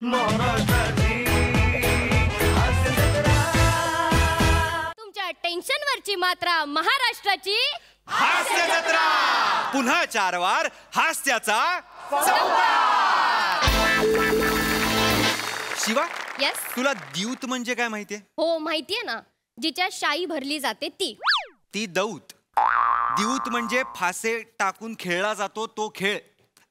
तुमच्या टेन्शनवरची मात्रा महाराष्ट्राची हास्य जत्रा. पुन्हा 4 वार हास्याचा शिवा. येस. तुला द्यूत म्हणजे काय माहितीये? हो माहितीये ना, जिच्या शाई भरली जाते ती दौत. द्यूत म्हणजे फासे टाकून खेळला जातो तो खेळ.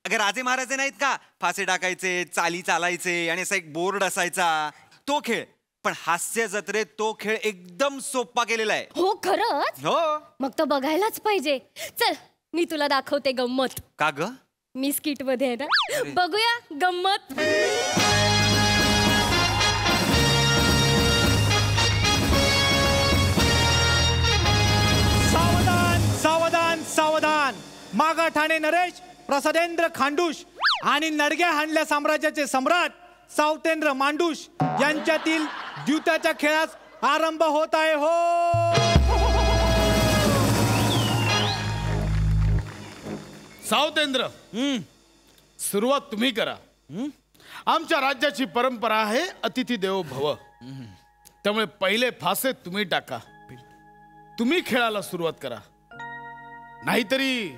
अगर राजे महाराजे नाहीत का, फासे टाकायचे, चाली चालायचे आणि असा एक बोर्ड असायचा, तो खेळ. पण हास्य जत्रेत तो खेळ एकदम सोपा केलेला आहे. हो खरंच? हो. मग तर बघायलाच पाहिजे. चल मी तुला दाखवते गंमत. का ग? मी स्किट मध्ये आहे ना, बघूया गंमत. सावधान सावधान सावधान. मागा ठाणे नरेश, प्रसादेंद्र खांडूश आणि नडग्या हाणल्या साम्राज्याचे सम्राट सावतेंद्र मांडूश यांच्यातील द्यूताच्या खेळास आरंभ होत आहे. हो. सावतेंद्र, सुरुवात तुम्ही करा. आमच्या राज्याची परंपरा आहे अतिथी देवो भव. त्यामुळे पहिले फासे तुम्ही टाका. तुम्ही खेळाला सुरुवात करा. नाहीतरी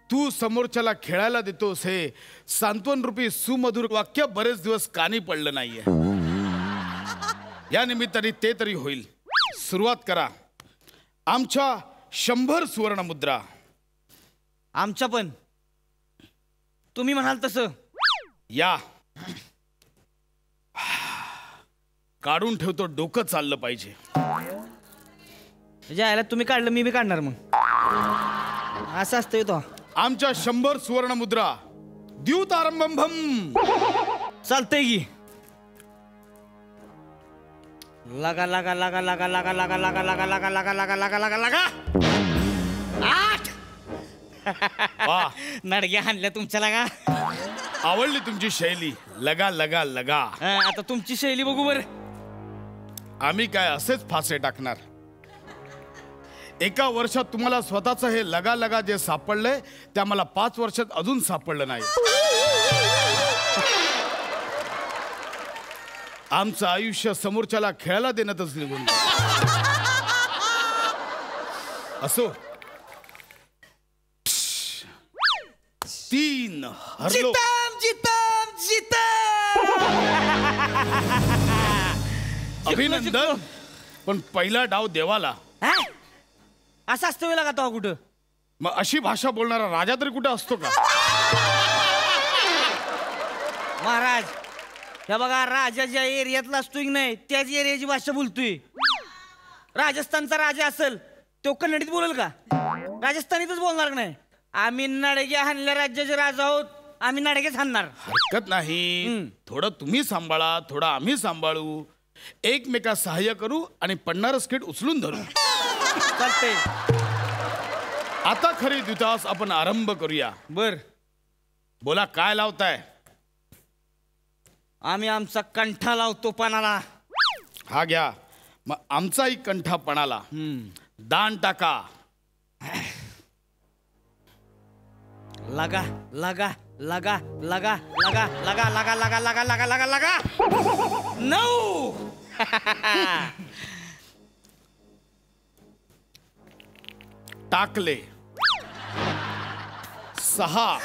तू समोरच्याला खेळायला देतोस हे सांत्वन रूपी सुमधुर वाक्य बरेच दिवस कानी पडलं नाहीये. या निमित्ताने ते तरी होईल. सुरुवात करा. आमच्या 100 सुवर्ण मुद्रा. आमच्या पण तुम्ही म्हणाल तसं. या काढून ठेवतो, डोकं चाललं पाहिजे. यायला तुम्ही काढलं मी बी काढणार. मग असं असतंय तो. आमच्या 100 सुवर्ण मुद्रा. द्यूत आरंभम. चालतंय की. लगा लगा लगा लगा लगा लगा लगा लगा लगा लगा लगा लगा लगा लगा 8. वा, नडग्या हाणल्या तुमच्या लगा. आवडली तुमची शैली. लगा लगा लगा. आता तुमची शैली बघू बर. आम्ही काय असेच फासे टाकणार. एका वर्षात तुम्हाला स्वतःच हे लगा लगा जे सापडलंय ते आम्हाला 5 वर्षात अजून सापडलं नाही. आमचं आयुष्य समोरच्याला खेळायला देण्यातच निघून असो. 3 हरलो. अभिनंदन. पण पहिला डाव देवाला. असं असतं वेळा का तो कुठं? मग अशी भाषा बोलणारा राजा तरी कुठे असतो का? महाराज हे बघा, राजा ज्या एरियातला असतोय की नाही त्याच एरियाची भाषा बोलतोय. राजस्थानचा राजा असेल तो कन्नडीत बोलेल का? राजस्थानीतच बोलणार नाही. आम्ही नडग्या हाणल्या राज्याचे राजा आहोत. आम्ही नडगेच हाणणार. हरकत नाही. थोडं तुम्ही सांभाळा, थोडं आम्ही सांभाळू. एकमेकास सहाय्य करू आणि पडणारं स्किट उचलून धरू. चालतंय. आता खरी द्यूतास आपण आरंभ करूया. बर. बोला काय लावताय? आम्ही आमचा कंठा लावतो पानाला. हा घ्या. मग आमचाही कंठा पणाला. दान टाका. लगा लगा लगा लगा लगा लगा लगा लगा लगा लगा लगा लगा 9. टाकले. 6.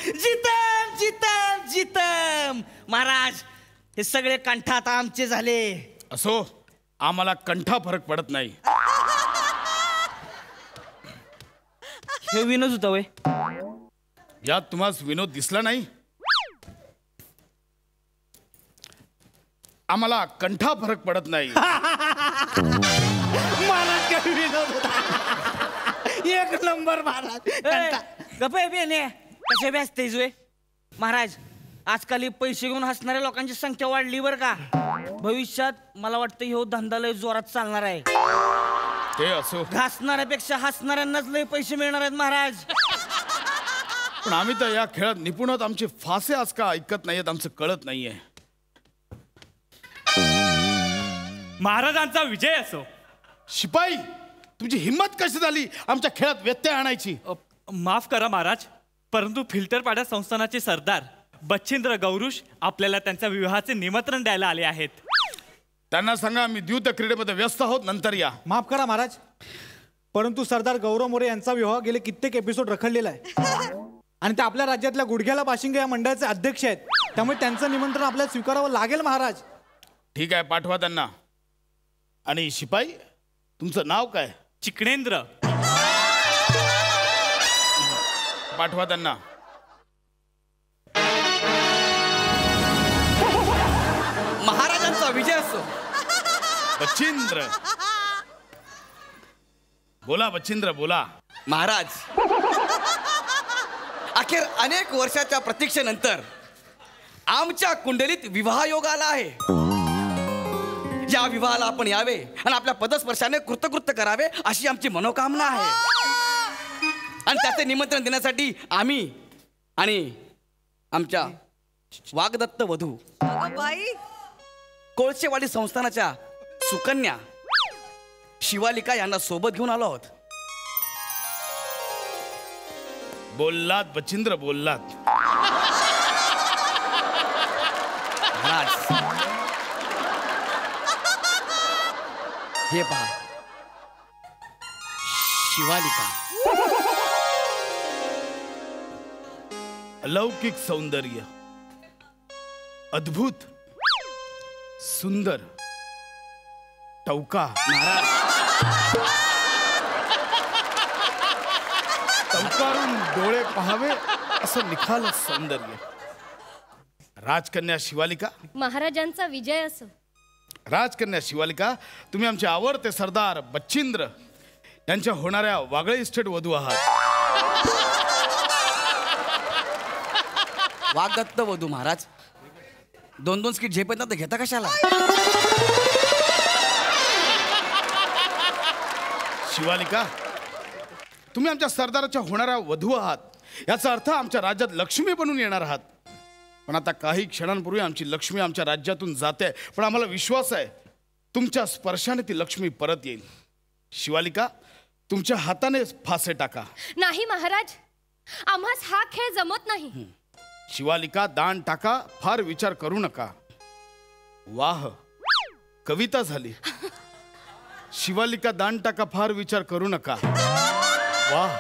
जितम जितम जितम. महाराज हे सगळे कंठा आता आमचे झाले. असो, आम्हाला कंठा फरक पडत नाही. हे विनोद होता वय. यात तुम्हाला विनोद दिसला नाही. आम्हाला कंठा फरक पडत नाही. महाराज काय विनोद होता. एक नंबर महाराज. गप्पे बेने कसे बेसतेस वे. महाराज आजकाल हे पैसे घेऊन हसणाऱ्या लोकांची संख्या वाढली बरं का. भविष्यात मला वाटतं ह्यो धंदा लय जोरात चालणार आहे. ते असो. घासणाऱ्यापेक्षा हसणाऱ्यांनाच लय पैसे मिळणार आहेत महाराज. पण आम्ही तर या खेळात निपुण आहोत. आमचे फासे आज का ऐकत नाहीयेत आमचं कळत नाहीये. महाराजांचा विजय असो. शिपाई, तुमची हिम्मत कशी झाली आमच्या खेळात व्यत्यय आणायची? माफ करा महाराज, परंतु फिल्टरपाडा संस्थानाचे सरदार बच्छिंद्र गौरुष आपल्याला त्यांच्या विवाहाचे निमंत्रण द्यायला आले आहेत. त्यांना सांगा मी द्यूत क्रीडेमध्ये व्यस्त आहोत, नंतर या. माफ करा महाराज, परंतु सरदार गौरव मोरे यांचा विवाह गेले कित्येक एपिसोड रखडलेला आहे आणि ते आपल्या राज्यातल्या गुडघ्याला बाशिंगे या मंडळाचे अध्यक्ष आहेत. त्यामुळे त्यांचं निमंत्रण आपल्याला स्वीकारावं लागेल महाराज. ठीक आहे, पाठवा त्यांना. आणि शिपाई, तुमचं नाव काय? चिकणेंद्र. पाठवा त्यांना. महाराजांचा विजय असो. बच्छिंद्र बोला, बच्छिंद्र बोला. महाराज, अखेर अनेक वर्षाच्या प्रतीक्षेनंतर आमच्या कुंडलीत विवाह योग आला आहे. या विवाहाला आपण यावे आणि आपल्या पदस्पर्शाने कृतकृत्य करावे अशी आमची मनोकामना आहे. आणि त्याचे निमंत्रण देण्यासाठी आम्ही आणि आमच्या वागदत्त वधू कोळशेवाडी संस्थानाच्या सुकन्या शिवालिका यांना सोबत घेऊन आलो आहोत. बोललात बच्छिंद्र, बोललात. महाराज, हे पहा, शिवालिका अलौकिक सौंदर्य, अद्भुत, सुंदर, टवका. टवकारून डोळे पहावे असं निखाल सौंदर्य. राजकन्या शिवालिका, महाराजांचा विजय असो. राजकन्या शिवालिका, तुम्ही आमचे आवडते सरदार बच्छिंद्र यांच्या होणाऱ्या वागळे इस्टेट वधू आहात. वागदत्त वधू. महाराज, 2-2 स्किट झेपत ना तर घेता कशाला? शिवालिका, तुम्ही आमच्या सरदाराच्या होणाऱ्या वधू आहात. याचा अर्थ आमच्या राज्यात लक्ष्मी बनून येणार आहात. पण आता काही क्षणांपूर्वी आमची लक्ष्मी आमच्या राज्यातून जाते, पण आम्हाला विश्वास आहे तुमच्या स्पर्शाने ती लक्ष्मी परत येईल. शिवालिका, तुमच्या हाताने फासे टाका. नाही महाराज, आम्हास हा खेळ जमत नाही. शिवालिका, दान टाका, फार विचार करू नका. वाह, कविता झाली. शिवालिका, दान टाका, फार विचार करू नका. वाह.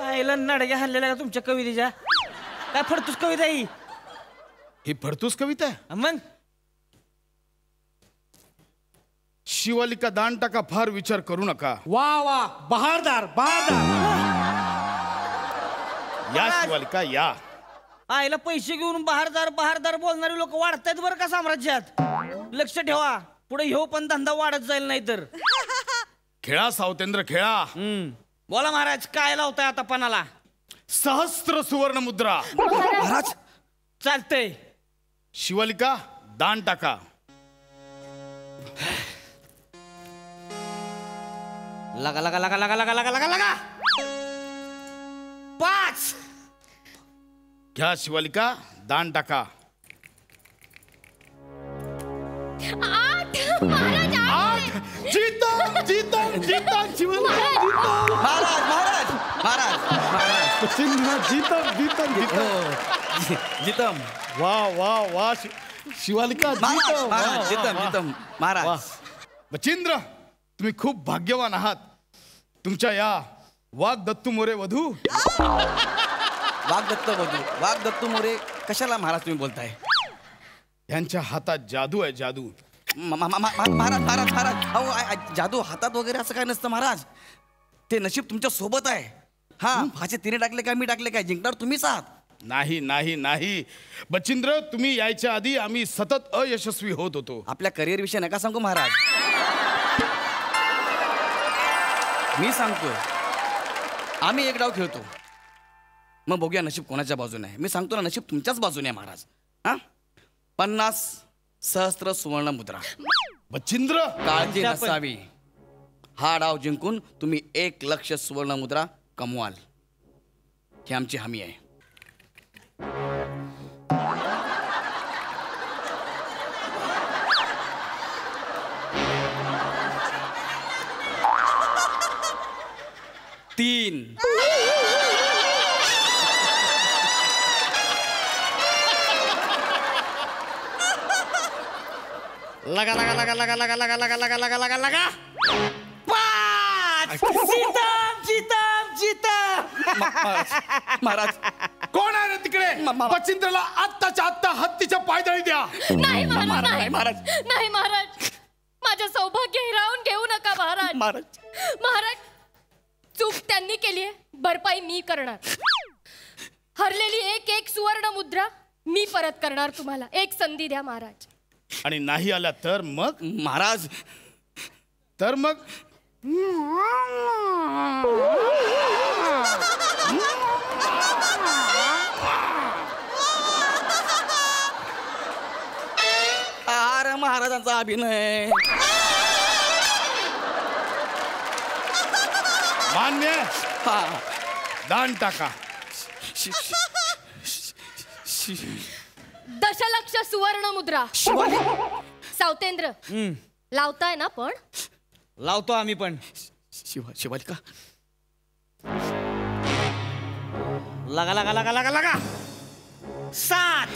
आईला नडग्या हल्लेल्या का तुमच्या कवितेच्या? काय फडतूस कविता ही फडतूस कविता आहे? मग शिवालिका, दान टाका, फार विचार करू नका. वा वा, बहारदार बहारदार. या शिवालिका, या. आईला पैसे घेऊन बहारदार बहारदार बोलणारे लोक वाढतायत बरं का साम्राज्यात. लक्ष ठेवा, पुढे ह्यो पण धंदा वाढत जाईल नाही तर. खेळा सावतेंद्र, खेळा. बोला महाराज, काय लावताय आता पणाला? सहस्त्र सुवर्ण मुद्रा. महाराज, चालतंय. शिवालिका, दान टाका. लगा लगा लगा लगा लगा लगा लगा लगा 5. घ्या शिवालिका, दान टाका. 8. महाराज, 8. जीतम जीतम जीतम शिवालिका, जीतम. महाराज, महाराज, महाराज, महाराज. जीतम जीतम जीतम. हो, जितम. वाह वाह वाह. शिवालिका, महाराज, जीतम. महाराज, जितम, जितम. महाराज, बचिंद्र, तुम्ही खूप भाग्यवान आहात. तुमच्या या वागदत्तू मोरे वधू. वागदत्त वधू, वागदत्तू मोरे कशाला महाराज तुम्ही बोलताय? यांच्या हातात जादू आहे, जादू. महाराज, महाराज, महाराज, अहो, जादू हातात वगैरे असं काय नसतं महाराज. ते नशीब तुमच्या सोबत आहे. हा, फाचे तिने टाकले काय मी टाकले काय, जिंकणार तुम्हीच आहात. नाही नाही नाही बचिंद्र, तुम्ही यायच्या आधी आम्ही सतत अयशस्वी होत होतो. आपल्या करिअर विषयी नका सांगू महाराज. मी सांगतोय, आम्ही एक डाव खेळतो, मग बघूया नशीब कोणाच्या बाजूने आहे. मी सांगतो ना, नशीब तुमच्याच बाजूने आहे महाराज. हा, 50 सहस्त्र सुवर्ण मुद्रा. बचिंद्र, काळजी नसावी. हा डाव जिंकून तुम्ही 1 लक्ष सुवर्ण मुद्रा कमवाल, ही आमची हमी आहे. लगा लगा लगा लगा लगा लगा लगा लगा लगा लगा लगा 5 जिताम जिताम जिताम महाराज कोण आहे रे तिकडे बचिंद्रला आत्ताच्या आत्ता हत्तीच्या पायदळी द्या. नाही महाराज नाही महाराज. नाही महाराज माझं सौभाग्य हिरावून घेऊ नका महाराज. महाराज महाराज चूक त्यांनी केली आहे, भरपाई मी करणार. हरलेली एक एक सुवर्ण मुद्रा मी परत करणार तुम्हाला. एक संधी द्या महाराज. आणि नाही आला तर मग महाराज अरे महाराजांचा अभिनय मान्य. हा दान टाका. शि- शि- दशलक्ष सुवर्ण मुद्रा. शिवाली सावतेंद्र लावताय ना पण. लावतो आम्ही पण. शिवालिका लगा लगा लगा लगा लगा 7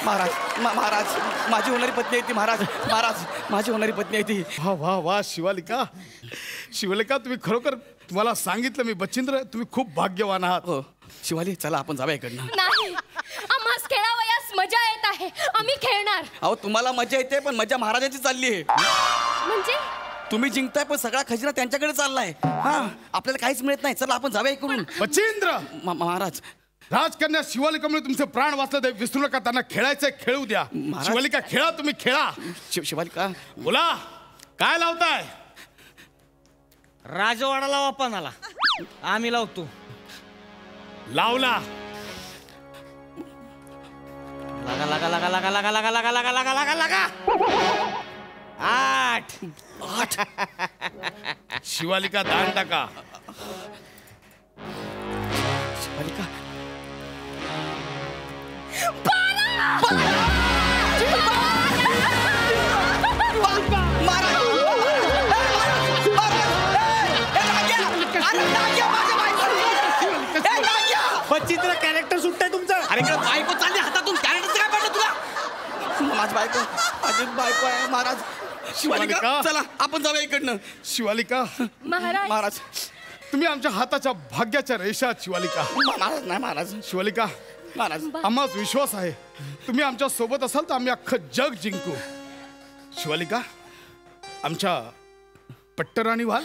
महाराज महाराज माझी होणारी पत्नी आहे ती. महाराज महाराज माझी होणारी पत्नी आहे ती. वा वा वा शिवालिका. शिवालिका तुम्ही खरोखर, तुम्हाला सांगितलं मी बचिंद्र, तुम्ही खूप भाग्यवान आहात. हो शिवाली चला आपण जाऊया इकडनं. नाही आम्हास खेळावयास मजा येत आहे, आम्ही खेळणार. अहो तुम्हाला मजा येते पण मजा महाराजांची चालली आहे. म्हणजे तुम्ही जिंकताय पण सगळा खजिना त्यांच्याकडे चाललाय. हा आपल्याला काहीच मिळत नाही. चला आपण जाऊया इकडून. बचिंद्र महाराज राजकन्या शिवालिकामुळे तुमचे प्राण वाचले, ते विसरू नका. त्यांना खेळायचंय, खेळू द्या. महाराज. शिवालिका खेळा, तुम्ही खेळा. शिवालिका बोला काय लावताय. राजवाडा लावा पानाला. आम्ही लावतो. लावला. लगा लगा लगा लगा लगा लगा लगा लगा लगा लगा लगा 8 शिवालिका दान टाका. शिवालिका बचिंद्र कॅरेक्टर सुटतंय तुमचं. अरे इकडे बायको चालली हातातून. कॅरेक्टरचं काय पडलं तुला. माझी बायको आहे महाराज. शिवालिका शिवालिका. चला आपण जाऊया इकडनं. शिवालिका महाराज महाराज तुम्ही आमच्या हाताच्या भाग्याच्या रेषा आहात. शिवालिका महाराज नाही महाराज. शिवालिका महाराज आम्हाच विश्वास आहे, तुम्ही आमच्या सोबत असाल तर आम्ही अख्खं जग जिंकू. शिवालिका आमच्या पट्टराणी व्हाल.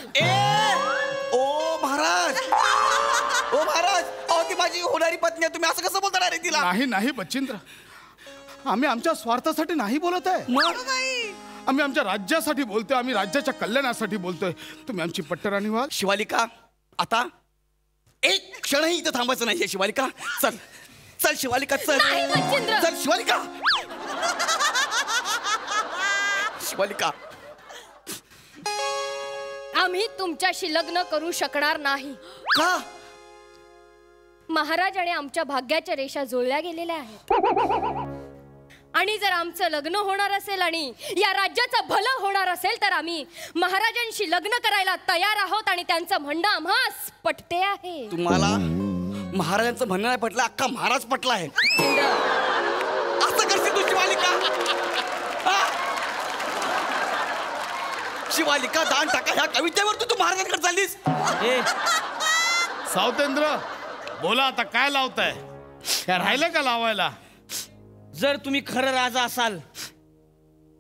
ओ महाराज ओ महाराज अहो ती माझी होणारी पत्नी आहे. तुम्ही असं कसं बोलता रे तिला. नाही नाही बचिंद्र, आम्ही आमच्या स्वार्थासाठी नाही बोलत आहे. आम्ही आमच्या राज्यासाठी बोलतोय, आम्ही राज्याच्या कल्याणासाठी बोलतोय. तुम्ही आमची पट्टराणी व्हाल. शिवालिका आता एक क्षणही इथं थांबायचं नाही. शिवालिका चल चल शिवालिका चल. नाही, बचिंद्र. चल शिवालिका. शिवालिका आम्ही तुमच्याशी लग्न करू शकणार नाही. का. महाराज आणि आमच्या भाग्याच्या रेषा जुळल्या गेलेल्या आहेत. आणि जर आमचं लग्न होणार असेल आणि या राज्याचं भलं होणार असेल तर आम्ही महाराजांशी लग्न करायला तयार आहोत. आणि त्यांचं म्हणणं आम्हास पटते आहे. तुम्हाला महाराजांचं म्हणणं नाही पटलं, अख्खा महाराज पटला आहे. असं करशील तू शिवालिका. हा? शिवालिका दान टाका ह्या कवितेवर तू महाराजांकडे चाललीस. ए सावतेंद्र बोला आता काय लावताय. काय राहिलं का लावायला. जर तुम्ही खरं राजा असाल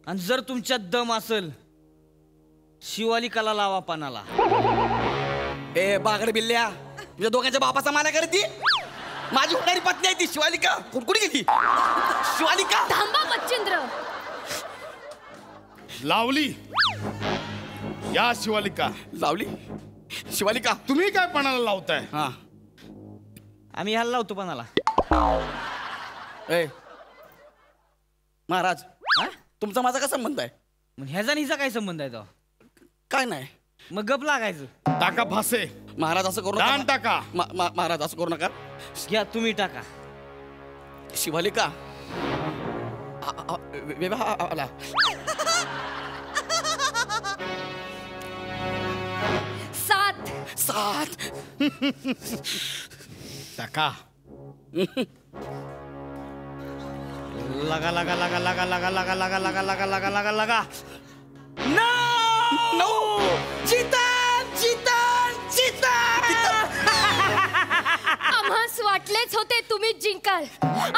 आणि जर तुमच्यात दम असेल, शिवालिकाला लावा पानाला. ए बागड बिल्ल्या तुझ्या दोघांच्या बापाचा माना करती. माझी होणारी पत्नी आहे ती शिवालिका. कुठे गेली शिवालिका. थांबा बचिंद्र. लावली. या शिवालिका. लावली शिवालिका. तुम्ही काय पणाला लावताय. हा आम्ही ह्याला लावतो पानाला. ए महाराज तुमचा माझा काय संबंध आहे. मग ह्याचा आणि हिचा काय संबंध आहे तो. काय नाही मग गप लागायचं. टाका फासे. महाराज असं करू दान नका. टाका. महाराज असं करू नका. घ्या तुम्ही टाका. शिवालिका विवाहाला 7 टाका लगा लगा लगा लगा लगा लगा लगा लगा लगा लगा लगा लगा 9 चितन आम्हास वाटलेच होते तुम्हीच जिंकाल.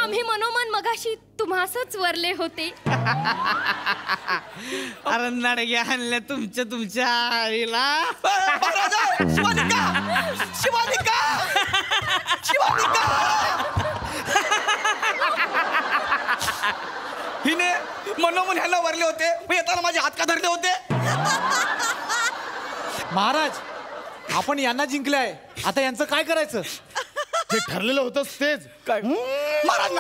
आम्ही मनोमन मगाशी तुम्हासच वरले होते. अरे नडग्या हाणल्या तुमच्या आईला. शिवालिका हिने मनोमन ह्याला वरले होते, मग येताना माझे हात का धरले होते? महाराज आपण यांना जिंकलंय, आता यांचं काय करायचं? जे ठरलेलं होतं तेच काय महाराज